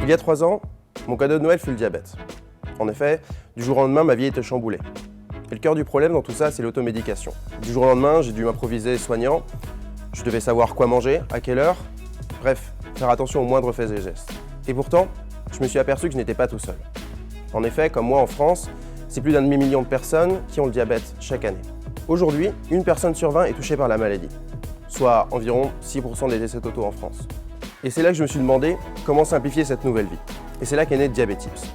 Il y a 3 ans, mon cadeau de Noël fut le diabète. En effet, du jour au lendemain, ma vie était chamboulée. Et le cœur du problème dans tout ça, c'est l'automédication. Du jour au lendemain, j'ai dû m'improviser soignant. Je devais savoir quoi manger, à quelle heure. Bref, faire attention aux moindres faits et gestes. Et pourtant, je me suis aperçu que je n'étais pas tout seul. En effet, comme moi en France, c'est plus d'1,5 million de personnes qui ont le diabète chaque année. Aujourd'hui, 1 personne sur 20 est touchée par la maladie, soit environ 6% des décès totaux en France. Et c'est là que je me suis demandé comment simplifier cette nouvelle vie. Et c'est là qu'est né Diabetips,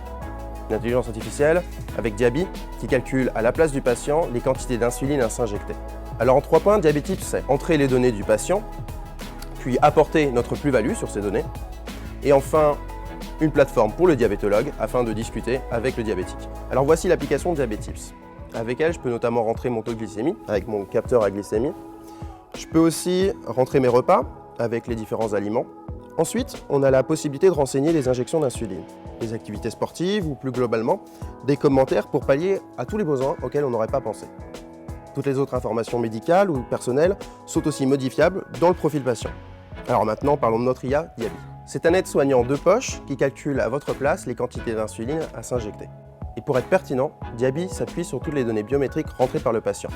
une intelligence artificielle avec Diaby qui calcule à la place du patient les quantités d'insuline à s'injecter. Alors en 3 points, Diabetips c'est entrer les données du patient, puis apporter notre plus-value sur ces données, et enfin une plateforme pour le diabétologue afin de discuter avec le diabétique. Alors voici l'application Diabetips. Avec elle, je peux notamment rentrer mon taux de glycémie avec mon capteur à glycémie. Je peux aussi rentrer mes repas avec les différents aliments. Ensuite, on a la possibilité de renseigner les injections d'insuline, les activités sportives ou plus globalement, des commentaires pour pallier à tous les besoins auxquels on n'aurait pas pensé. Toutes les autres informations médicales ou personnelles sont aussi modifiables dans le profil patient. Alors maintenant, parlons de notre IA, Diaby. C'est un aide-soignant de poche qui calcule à votre place les quantités d'insuline à s'injecter. Et pour être pertinent, Diaby s'appuie sur toutes les données biométriques rentrées par le patient.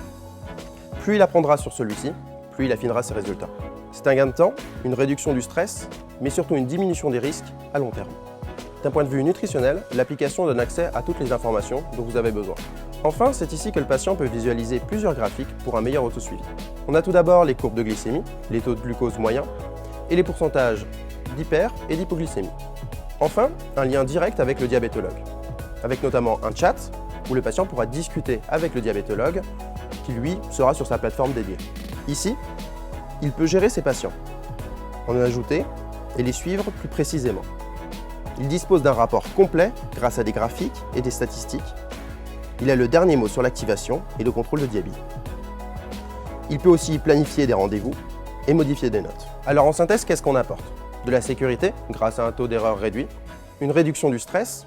Plus il apprendra sur celui-ci, plus il affinera ses résultats. C'est un gain de temps, une réduction du stress, mais surtout une diminution des risques à long terme. D'un point de vue nutritionnel, l'application donne accès à toutes les informations dont vous avez besoin. Enfin, c'est ici que le patient peut visualiser plusieurs graphiques pour un meilleur autosuivi. On a tout d'abord les courbes de glycémie, les taux de glucose moyens et les pourcentages d'hyper et d'hypoglycémie. Enfin, un lien direct avec le diabétologue, avec notamment un chat où le patient pourra discuter avec le diabétologue qui, lui, sera sur sa plateforme dédiée. Ici, il peut gérer ses patients, en ajouter et les suivre plus précisément. Il dispose d'un rapport complet grâce à des graphiques et des statistiques. Il a le dernier mot sur l'activation et le contrôle de Diaby. Il peut aussi planifier des rendez-vous et modifier des notes. Alors en synthèse, qu'est-ce qu'on apporte? De la sécurité grâce à un taux d'erreur réduit, une réduction du stress,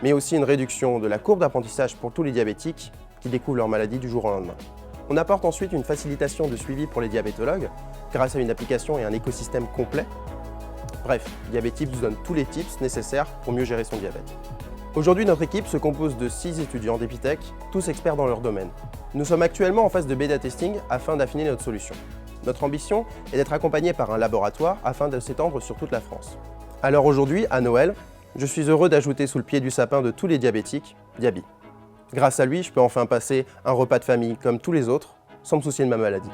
mais aussi une réduction de la courbe d'apprentissage pour tous les diabétiques qui découvrent leur maladie du jour au lendemain. On apporte ensuite une facilitation de suivi pour les diabétologues grâce à une application et un écosystème complet. Bref, Diabetips vous donne tous les tips nécessaires pour mieux gérer son diabète. Aujourd'hui, notre équipe se compose de 6 étudiants d'Epitech, tous experts dans leur domaine. Nous sommes actuellement en phase de bêta testing afin d'affiner notre solution. Notre ambition est d'être accompagnés par un laboratoire afin de s'étendre sur toute la France. Alors aujourd'hui, à Noël, je suis heureux d'ajouter sous le pied du sapin de tous les diabétiques, Diaby. Grâce à lui, je peux enfin passer un repas de famille comme tous les autres, sans me soucier de ma maladie.